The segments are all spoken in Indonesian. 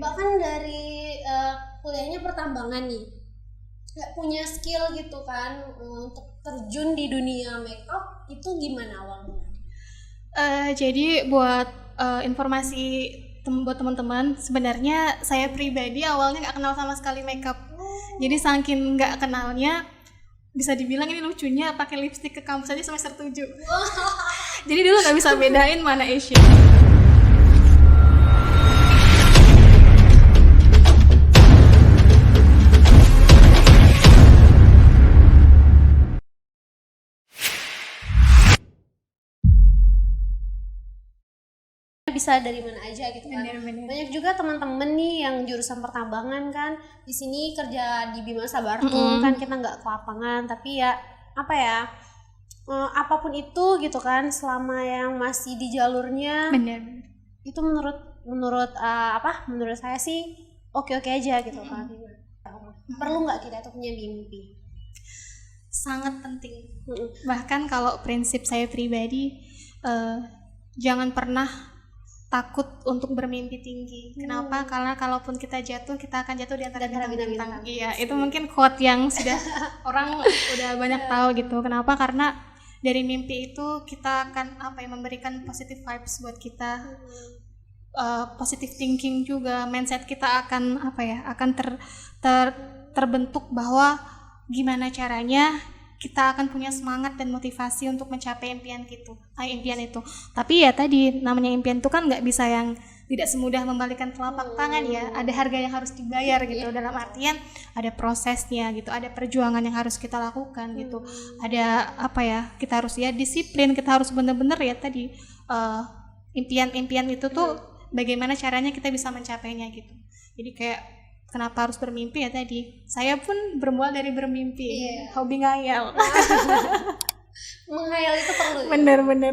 Mbak kan dari kuliahnya pertambangan nih, nggak punya skill gitu kan untuk terjun di dunia makeup, itu gimana awalnya? Jadi buat informasi buat teman-teman, sebenarnya saya pribadi awalnya nggak kenal sama sekali makeup. Jadi saking nggak kenalnya, bisa dibilang ini lucunya pakai lipstik ke kampus aja semester 7. Jadi dulu nggak bisa bedain mana Asian. Bisa dari mana aja gitu kan. Bener. Banyak juga teman-teman nih yang jurusan pertambangan kan, di sini kerja di Bima Sabartum kan, kita nggak ke lapangan, tapi ya apa ya, apapun itu gitu kan, selama yang masih di jalurnya, Bener. itu menurut saya sih oke aja gitu kan. Perlu nggak kita tuh punya mimpi? Sangat penting. Bahkan kalau prinsip saya pribadi, jangan pernah takut untuk bermimpi tinggi. Kenapa? Karena kalaupun kita jatuh, kita akan jatuh di antara bintang-bintang. Iya, itu mungkin quote yang sudah orang udah banyak tahu gitu. Kenapa? Karena dari mimpi itu kita akan memberikan positive vibes buat kita. Positive thinking juga, mindset kita akan terbentuk bahwa gimana caranya kita akan punya semangat dan motivasi untuk mencapai impian itu. Tapi ya tadi, namanya impian itu kan nggak bisa yang tidak semudah membalikan telapak tangan ya. Ada harga yang harus dibayar gitu. Dalam artian ada prosesnya gitu, ada perjuangan yang harus kita lakukan gitu. Ada kita harus disiplin, kita harus benar-benar tadi impian itu tuh bagaimana caranya kita bisa mencapainya gitu. Jadi kayak kenapa harus bermimpi tadi? Saya pun bermula dari bermimpi, hobi ngayal. Menghayal itu perlu. Bener.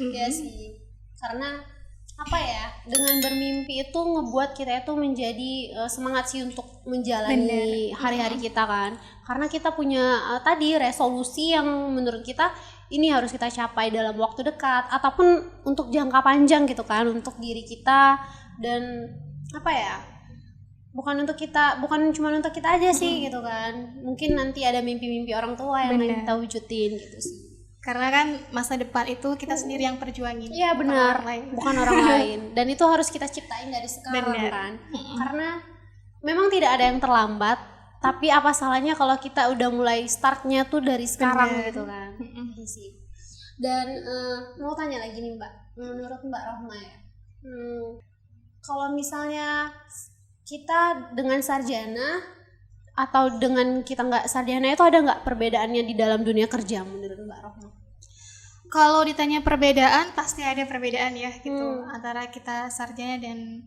Ya sih, karena dengan bermimpi itu ngebuat kita itu menjadi semangat sih untuk menjalani hari-hari kita kan. Karena kita punya tadi resolusi yang menurut kita ini harus kita capai dalam waktu dekat ataupun untuk jangka panjang gitu kan, untuk diri kita dan bukan cuma untuk kita aja sih gitu kan. Mungkin nanti ada mimpi-mimpi orang tua yang kita wujudin gitu sih. Karena kan masa depan itu kita sendiri yang perjuangin. Iya benar, bukan orang lain. Dan itu harus kita ciptain dari sekarang kan. Karena memang tidak ada yang terlambat, tapi apa salahnya kalau kita udah mulai startnya tuh dari sekarang gitu kan. Sih. Dan mau tanya lagi nih Mbak, menurut Mbak Rohma ya, kalau misalnya kita dengan sarjana atau dengan kita nggak sarjana itu ada nggak perbedaannya di dalam dunia kerja menurut Mbak Rohma? Kalau ditanya perbedaan, pasti ada perbedaan ya gitu antara kita sarjana dan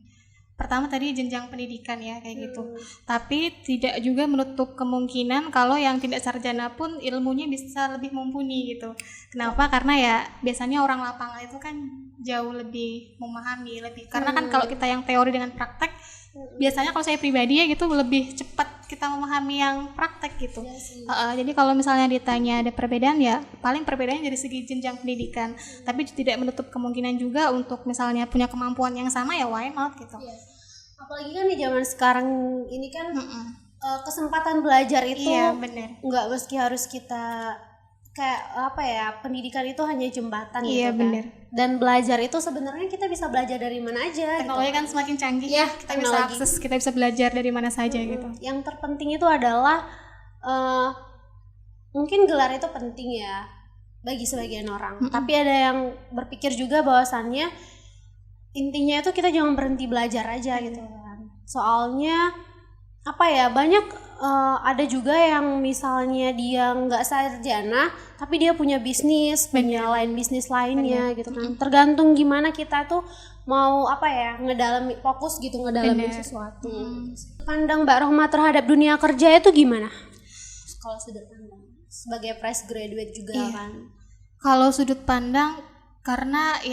pertama tadi jenjang pendidikan ya kayak gitu. Tapi tidak juga menutup kemungkinan kalau yang tidak sarjana pun ilmunya bisa lebih mumpuni gitu. Kenapa? Karena ya biasanya orang lapangan itu kan jauh lebih memahami karena kan kalau kita yang teori dengan praktek biasanya kalau saya pribadi ya gitu lebih cepat kita memahami yang praktek gitu. Jadi kalau misalnya ditanya ada perbedaan ya paling perbedaannya dari segi jenjang pendidikan, tapi tidak menutup kemungkinan juga untuk misalnya punya kemampuan yang sama ya why not gitu. Apalagi kan di zaman sekarang ini kan kesempatan belajar itu nggak meski harus kita pendidikan itu hanya jembatan gitu kan. Bener. Dan belajar itu sebenarnya kita bisa belajar dari mana aja. Teknologi gitu. Kan semakin canggih kita bisa akses, kita bisa belajar dari mana saja gitu. Yang terpenting itu adalah mungkin gelar itu penting ya bagi sebagian orang, tapi ada yang berpikir juga bahwasannya intinya itu kita jangan berhenti belajar aja gitu kan. Soalnya banyak ada juga yang misalnya dia nggak sarjana tapi dia punya bisnis, punya bisnis lainnya gitu kan. Tergantung gimana kita tuh mau fokus gitu ngedalamin sesuatu. Pandang Mbak Rohma terhadap dunia kerja itu gimana? Kalau sudut pandang sebagai fresh graduate juga kan. Kalau sudut pandang karena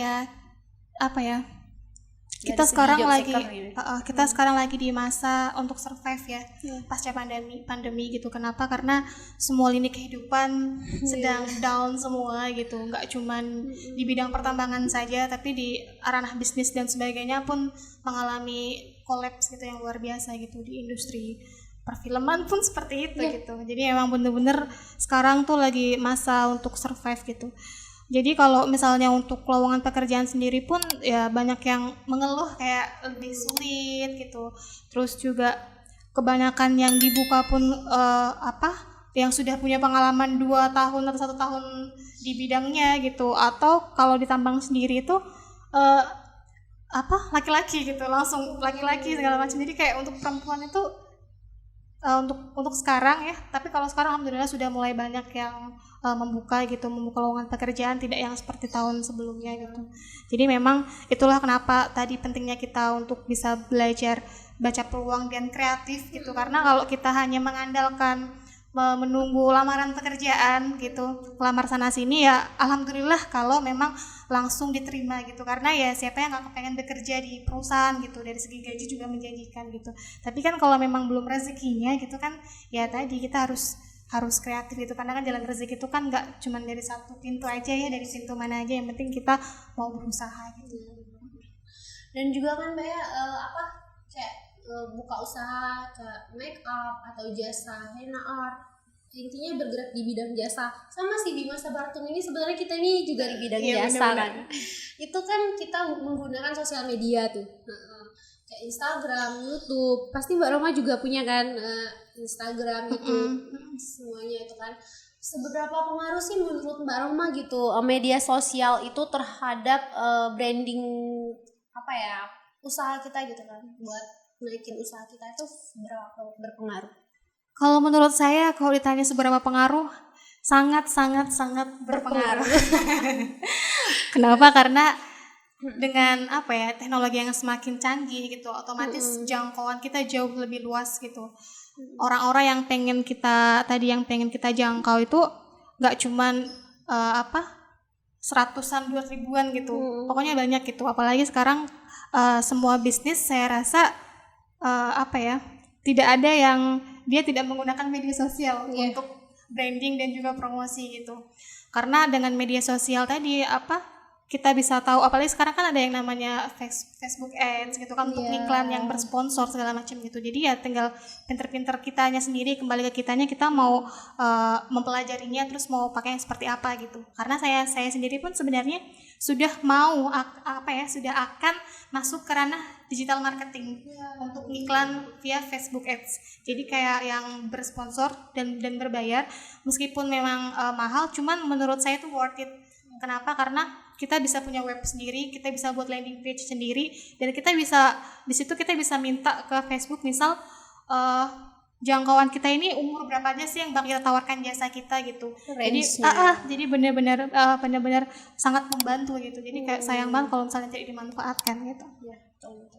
kita sekarang lagi di masa untuk survive ya pasca pandemi gitu. Kenapa? Karena semua lini kehidupan sedang down semua gitu. Nggak cuman di bidang pertambangan saja, tapi di ranah bisnis dan sebagainya pun mengalami kolaps gitu yang luar biasa gitu di industri perfilman pun seperti itu gitu. Jadi emang bener-bener sekarang tuh lagi masa untuk survive gitu. Jadi kalau misalnya untuk lowongan pekerjaan sendiri pun ya banyak yang mengeluh kayak lebih sulit gitu. Terus juga kebanyakan yang dibuka pun yang sudah punya pengalaman 2 tahun atau 1 tahun di bidangnya gitu. Atau kalau ditambang sendiri itu laki-laki gitu, langsung laki-laki segala macam. Jadi kayak untuk perempuan itu untuk sekarang ya, tapi kalau sekarang alhamdulillah sudah mulai banyak yang membuka lowongan pekerjaan, tidak yang seperti tahun sebelumnya gitu. Jadi memang itulah kenapa tadi pentingnya kita untuk bisa belajar baca peluang dan kreatif gitu, karena kalau kita hanya mengandalkan menunggu lamaran pekerjaan gitu, lamar sana sini ya alhamdulillah kalau memang langsung diterima gitu, karena ya siapa yang nggak kepengen bekerja di perusahaan gitu, dari segi gaji juga menjanjikan gitu. Tapi kan kalau memang belum rezekinya gitu kan, ya tadi kita harus kreatif gitu, karena kan jalan rezeki itu kan nggak cuma dari satu pintu aja ya, dari pintu mana aja, yang penting kita mau berusaha gitu. Dan juga kan Mbak ya buka usaha kayak make up atau jasa henna art, intinya bergerak di bidang jasa. Sama sih di masa Bartum ini sebenarnya kita ini juga di bidang jasa kan. Itu kan kita menggunakan sosial media tuh, kayak Instagram, YouTube. Pasti Mbak Roma juga punya kan Instagram, YouTube, semuanya itu kan. Seberapa pengaruh sih menurut Mbak Roma gitu media sosial itu terhadap branding usaha kita gitu kan, buat naikin usaha kita itu berpengaruh? Kalau menurut saya, kalau ditanya seberapa pengaruh, sangat berpengaruh. Kenapa? Karena dengan teknologi yang semakin canggih gitu, otomatis jangkauan kita jauh lebih luas gitu. Orang-orang yang pengen kita jangkau itu nggak cuman seratusan, 2 ribuan gitu. Pokoknya banyak gitu. Apalagi sekarang semua bisnis saya rasa tidak ada yang dia tidak menggunakan media sosial untuk branding dan juga promosi gitu. Karena dengan media sosial tadi kita bisa tahu, apalagi sekarang kan ada yang namanya Facebook Ads gitu kan, untuk iklan yang bersponsor segala macam gitu. Jadi ya tinggal pinter-pinter kitanya sendiri, kembali ke kitanya, kita mau mempelajarinya terus mau pakai yang seperti apa gitu. Karena saya sendiri pun sebenarnya sudah sudah akan masuk ke ranah digital marketing untuk iklan via Facebook Ads. Jadi kayak yang bersponsor dan berbayar, meskipun memang mahal, cuman menurut saya itu worth it. Kenapa? Karena kita bisa punya web sendiri, kita bisa buat landing page sendiri, dan kita bisa di situ kita bisa minta ke Facebook misal jangkauan kita ini umur berapa aja sih yang bakal kita tawarkan jasa kita gitu. Jadi benar-benar sangat membantu gitu. Jadi kayak sayang banget kalau misalnya tidak dimanfaatkan gitu. Ya, betul.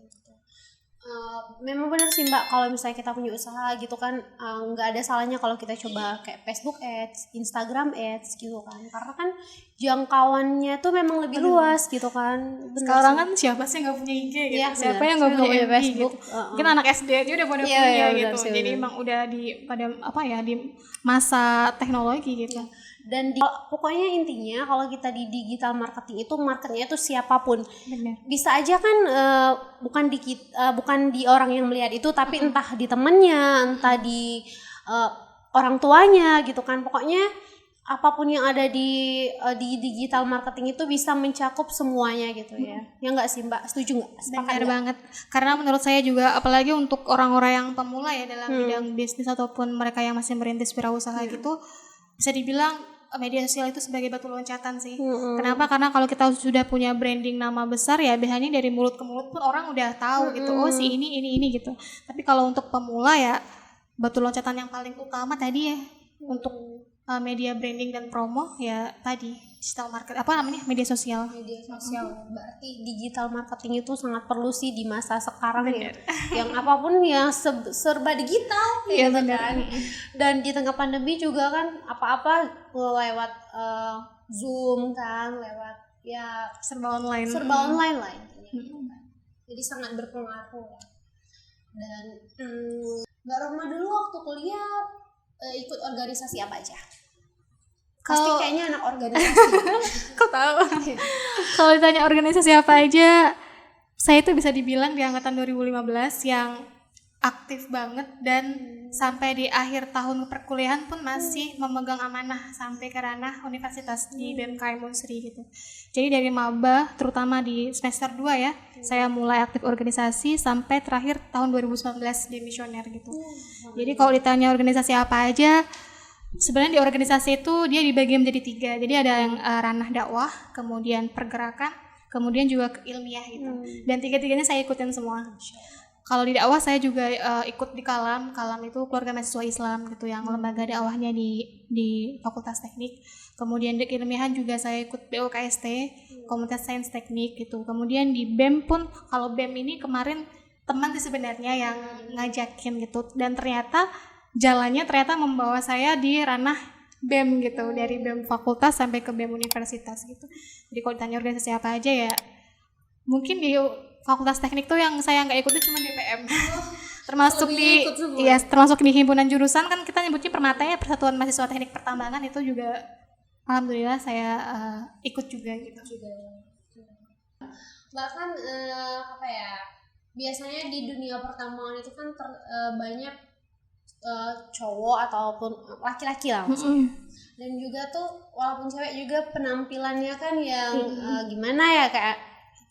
Memang benar sih Mbak, kalau misalnya kita punya usaha gitu kan, nggak ada salahnya kalau kita coba kayak Facebook Ads, Instagram Ads gitu kan, karena kan jangkauannya tuh memang lebih luas gitu kan. Sekarang kan siapa sih nggak punya IG gitu, siapa yang nggak punya Facebook gitu. Mungkin anak SD aja udah pada punya gitu. Jadi emang udah di masa teknologi gitu. Dan pokoknya intinya kalau kita di digital marketing itu marketnya itu siapapun. Bener. Bisa aja kan bukan di orang yang melihat itu, tapi entah di temennya, entah di orang tuanya gitu kan. Pokoknya apapun yang ada di digital marketing itu bisa mencakup semuanya gitu ya. Ya nggak sih Mbak? Setuju nggak? Benar banget. Karena menurut saya juga, apalagi untuk orang-orang yang pemula ya dalam bidang bisnis ataupun mereka yang masih merintis wirausaha gitu, bisa dibilang media sosial itu sebagai batu loncatan sih. Kenapa? Karena kalau kita sudah punya branding nama besar ya biasanya dari mulut ke mulut pun orang udah tahu gitu. Oh si ini gitu. Tapi kalau untuk pemula ya batu loncatan yang paling utama tadi ya untuk media branding dan promo ya tadi digital market media sosial. Berarti digital marketing itu sangat perlu sih di masa sekarang ya. Yang apapun yang serba digital ya kan. Dan di tengah pandemi juga kan apa-apa lewat Zoom kan, lewat ya serba online lah intinya. Jadi sangat berpengaruh ya. Dan Mbak Roma dulu waktu kuliah ikut organisasi apa aja? Pasti kayaknya anak organisasi. Kok tahu? Kalau ditanya organisasi apa aja, saya itu bisa dibilang di angkatan 2015 yang aktif banget dan sampai di akhir tahun perkuliahan pun masih memegang amanah sampai ke ranah universitas di BMKM Unsri gitu. Jadi dari maba terutama di semester 2 ya, saya mulai aktif organisasi sampai terakhir tahun 2019 di misioner gitu. Jadi kalau ditanya organisasi apa aja, sebenarnya di organisasi itu dia dibagi menjadi 3. Jadi ada yang ranah dakwah, kemudian pergerakan, kemudian juga keilmiah gitu. Dan 3-tiganya saya ikutin semua. Kalau di dakwah saya juga ikut di Kalam itu keluarga mahasiswa Islam gitu yang lembaga dakwahnya di Fakultas Teknik. Kemudian di keilmiahan juga saya ikut BOKST, Komunitas Sains Teknik gitu. Kemudian di BEM pun, kalau BEM ini kemarin teman sih sebenarnya yang ngajakin gitu, dan ternyata jalannya membawa saya di ranah BEM gitu, dari BEM fakultas sampai ke BEM universitas gitu. Jadi kalau ditanya organisasi apa aja ya, mungkin di Fakultas Teknik tuh yang saya nggak ikut tuh cuma DPM. termasuk di himpunan jurusan kan kita nyebutnya Permata ya, Persatuan Mahasiswa Teknik Pertambangan, itu juga alhamdulillah saya ikut juga gitu. Bahkan biasanya di dunia pertambangan itu kan banyak cowok ataupun laki-laki lah maksudnya. Dan juga tuh walaupun cewek juga penampilannya kan yang gimana ya,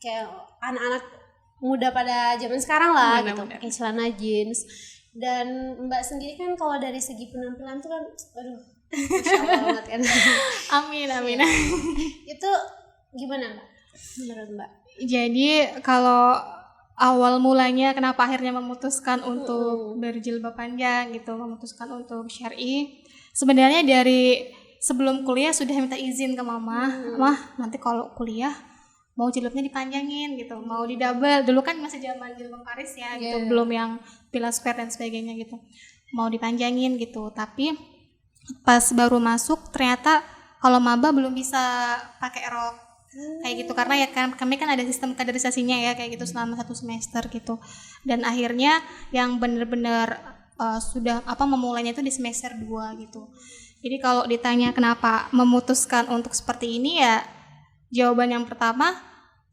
kayak anak-anak muda pada zaman sekarang lah gitu, pakai celana jeans. Dan Mbak sendiri kan kalau dari segi penampilan tuh kan Masya Allah banget kan. Amin. Itu gimana Mbak menurut Mbak? Jadi kalau awal mulanya kenapa akhirnya memutuskan untuk berjilbab panjang gitu, memutuskan untuk syar'i, sebenarnya dari sebelum kuliah sudah minta izin ke mama, mah nanti kalau kuliah mau jilbabnya dipanjangin gitu, mau didouble. Dulu kan masih zaman jilbab Paris ya gitu, belum yang pila square dan sebagainya gitu, mau dipanjangin gitu. Tapi pas baru masuk ternyata kalau maba belum bisa pakai rok kayak gitu, karena ya kan kami kan ada sistem kaderisasinya ya kayak gitu selama 1 semester gitu. Dan akhirnya yang benar-benar sudah memulainya itu di semester 2 gitu. Jadi kalau ditanya kenapa memutuskan untuk seperti ini, ya jawaban yang pertama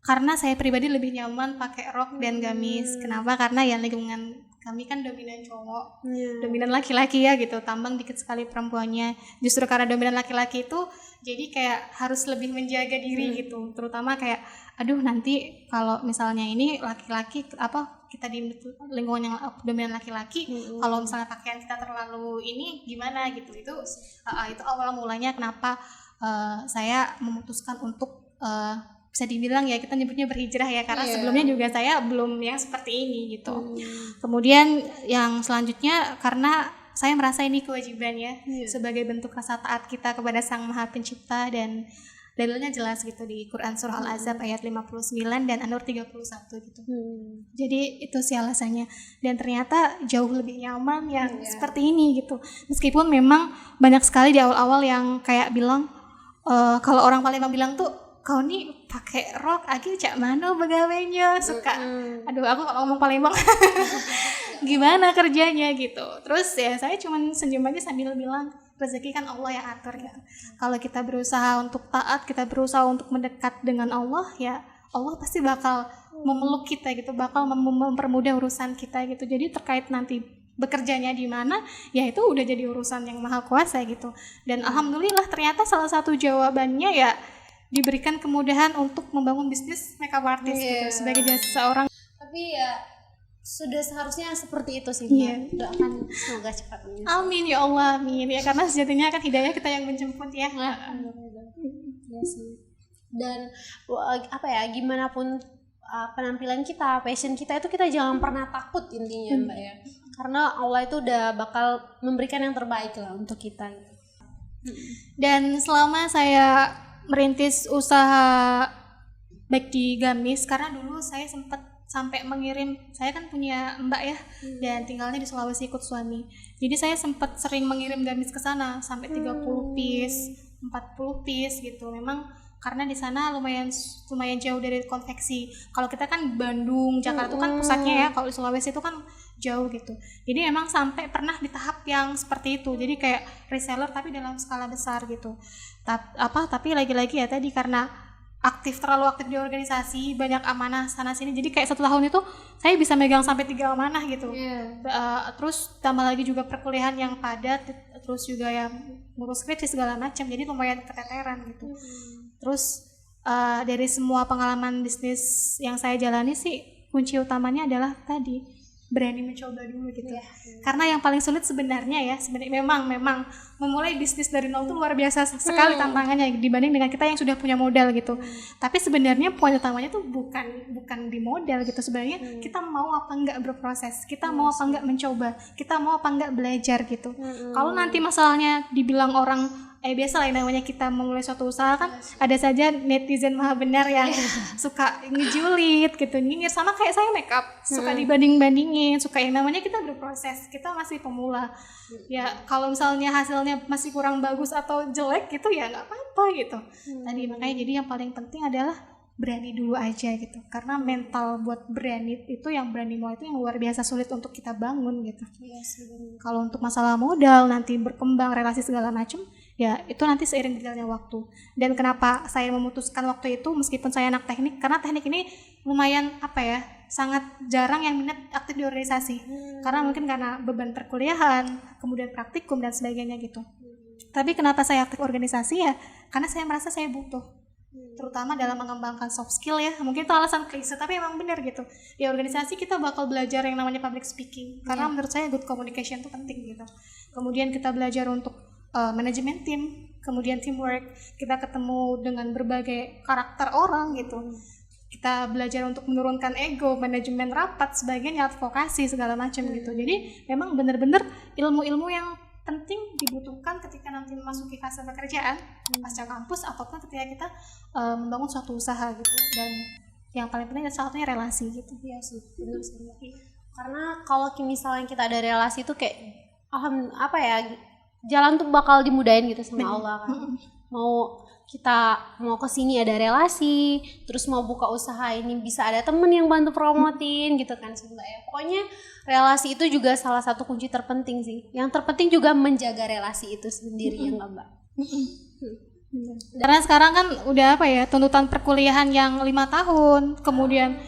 karena saya pribadi lebih nyaman pakai rok dan gamis. Kenapa? Karena ya lingkungan kami kan dominan cowok, dominan laki-laki ya gitu, tambang dikit sekali perempuannya. Justru karena dominan laki-laki itu jadi kayak harus lebih menjaga diri gitu, terutama kayak nanti kalau misalnya ini laki-laki kita di lingkungan yang dominan laki-laki, kalau misalnya pakaian kita terlalu ini gimana gitu. Itu awal mulanya kenapa saya memutuskan untuk bisa dibilang ya kita nyebutnya berhijrah ya, karena sebelumnya juga saya belum yang seperti ini gitu. Kemudian yang selanjutnya karena saya merasa ini kewajiban ya, sebagai bentuk rasa taat kita kepada Sang Maha Pencipta, dan dalilnya jelas gitu di Quran surah Al-Ahzab ayat 59 dan An-Nur 31 gitu. Jadi itu sih alasannya, dan ternyata jauh lebih nyaman yang seperti ini gitu. Meskipun memang banyak sekali di awal-awal yang kayak bilang kalau orang Palembang bilang tuh, kau nih pakai rok lagi cak mano begawainya, suka aku kalau ngomong Palembang gimana kerjanya gitu. Terus ya saya cuman senyum aja sambil bilang rezeki kan Allah yang atur gitu. Kalau kita berusaha untuk taat, kita berusaha untuk mendekat dengan Allah, ya Allah pasti bakal memeluk kita gitu, bakal mempermudah urusan kita gitu. Jadi terkait nanti bekerjanya di mana, ya itu udah jadi urusan yang Maha Kuasa gitu. Dan alhamdulillah ternyata salah satu jawabannya ya diberikan kemudahan untuk membangun bisnis makeup artist gitu, sebagai seorang. Tapi ya sudah seharusnya seperti itu sih. Doakan semoga cepat. Amin ya Allah, amin ya, karena sejatinya kan hidayah kita yang menjemput ya. Dan gimana pun penampilan kita, passion kita itu kita jangan pernah takut intinya Mbak ya, karena Allah itu udah bakal memberikan yang terbaik lah untuk kita gitu. Dan selama saya merintis usaha baik di gamis, karena dulu saya sempat sampai mengirim, saya kan punya mbak ya, dan tinggalnya di Sulawesi ikut suami. Jadi saya sempat sering mengirim gamis ke sana sampai 30 piece, 40 piece gitu. Memang karena di sana lumayan jauh dari konveksi. Kalau kita kan Bandung, Jakarta itu kan pusatnya ya, kalau di Sulawesi itu kan jauh gitu. Jadi memang sampai pernah di tahap yang seperti itu. Jadi kayak reseller tapi dalam skala besar gitu. Tapi lagi-lagi ya tadi karena terlalu aktif di organisasi, banyak amanah sana sini, jadi kayak 1 tahun itu saya bisa megang sampai 3 amanah gitu. Terus tambah lagi juga perkuliahan yang padat, terus juga yang ngurus skripsi segala macam, jadi lumayan keteteran gitu. Terus dari semua pengalaman bisnis yang saya jalani sih, kunci utamanya adalah tadi berani mencoba dulu gitu. Karena yang paling sulit sebenarnya memang memulai bisnis dari nol itu luar biasa sekali tantangannya dibanding dengan kita yang sudah punya modal gitu. Tapi sebenarnya poin utamanya tuh bukan di modal gitu. Sebenarnya kita mau apa enggak berproses, kita mau apa enggak mencoba, kita mau apa enggak belajar gitu. Kalau nanti masalahnya dibilang orang biasa lah, namanya kita memulai suatu usaha kan ada saja netizen maha benar yang suka ngejulit gitu, nyinyir, sama kayak saya makeup suka dibanding-bandingin, suka yang namanya kita berproses, kita masih pemula ya, kalau misalnya hasilnya masih kurang bagus atau jelek gitu ya nggak apa-apa gitu. Tadi makanya jadi yang paling penting adalah berani dulu aja gitu, karena mental buat berani itu, yang berani mulai itu yang luar biasa sulit untuk kita bangun gitu. Kalau untuk masalah modal nanti berkembang relasi segala macam ya itu nanti seiring berjalannya waktu. Dan kenapa saya memutuskan waktu itu meskipun saya anak teknik, karena teknik ini lumayan sangat jarang yang minat aktif di organisasi, karena mungkin karena beban perkuliahan, kemudian praktikum dan sebagainya gitu. Tapi kenapa saya aktif organisasi ya karena saya merasa saya butuh, terutama dalam mengembangkan soft skill ya. Mungkin itu alasan klise tapi emang benar gitu. Di organisasi kita bakal belajar yang namanya public speaking, karena menurut saya good communication itu penting gitu. Kemudian kita belajar untuk manajemen tim, kemudian teamwork, kita ketemu dengan berbagai karakter orang gitu. Kita belajar untuk menurunkan ego, manajemen rapat, sebagainya, advokasi segala macam gitu. Jadi memang benar-benar ilmu-ilmu yang penting dibutuhkan ketika nanti memasuki fase pekerjaan pasca kampus, ataupun ketika kita membangun suatu usaha gitu. Dan yang paling penting salah satunya relasi gitu. Iya sih, benar sih. Karena kalau misalnya kita ada relasi itu kayak jalan tuh bakal dimudahin gitu sama Allah kan. Mau kesini ada relasi, terus mau buka usaha ini bisa ada temen yang bantu promotin gitu kan sebenarnya. Pokoknya relasi itu juga salah satu kunci terpenting sih. Yang terpenting juga menjaga relasi itu sendiri ya nggak Mbak? Karena sekarang kan udah tuntutan perkuliahan yang 5 tahun, kemudian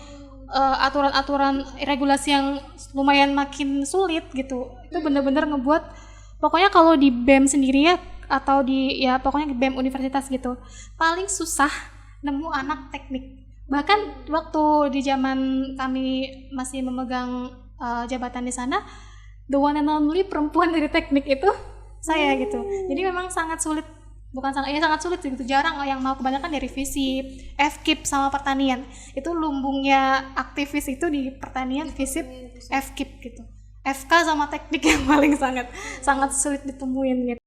aturan-aturan regulasi yang lumayan makin sulit gitu. Itu bener-bener ngebuat, pokoknya kalau di BEM sendiri ya, atau pokoknya BEM universitas gitu, paling susah nemu anak teknik. Bahkan waktu di zaman kami masih memegang jabatan di sana, the one and only perempuan dari teknik itu saya gitu. Jadi memang sangat sulit, sangat sulit gitu. Jarang yang mau, kebanyakan dari FISIP, FKIP sama pertanian. Itu lumbungnya aktivis itu di pertanian, FISIP, FKIP gitu. FK sama teknik yang paling sangat sulit ditemuin gitu.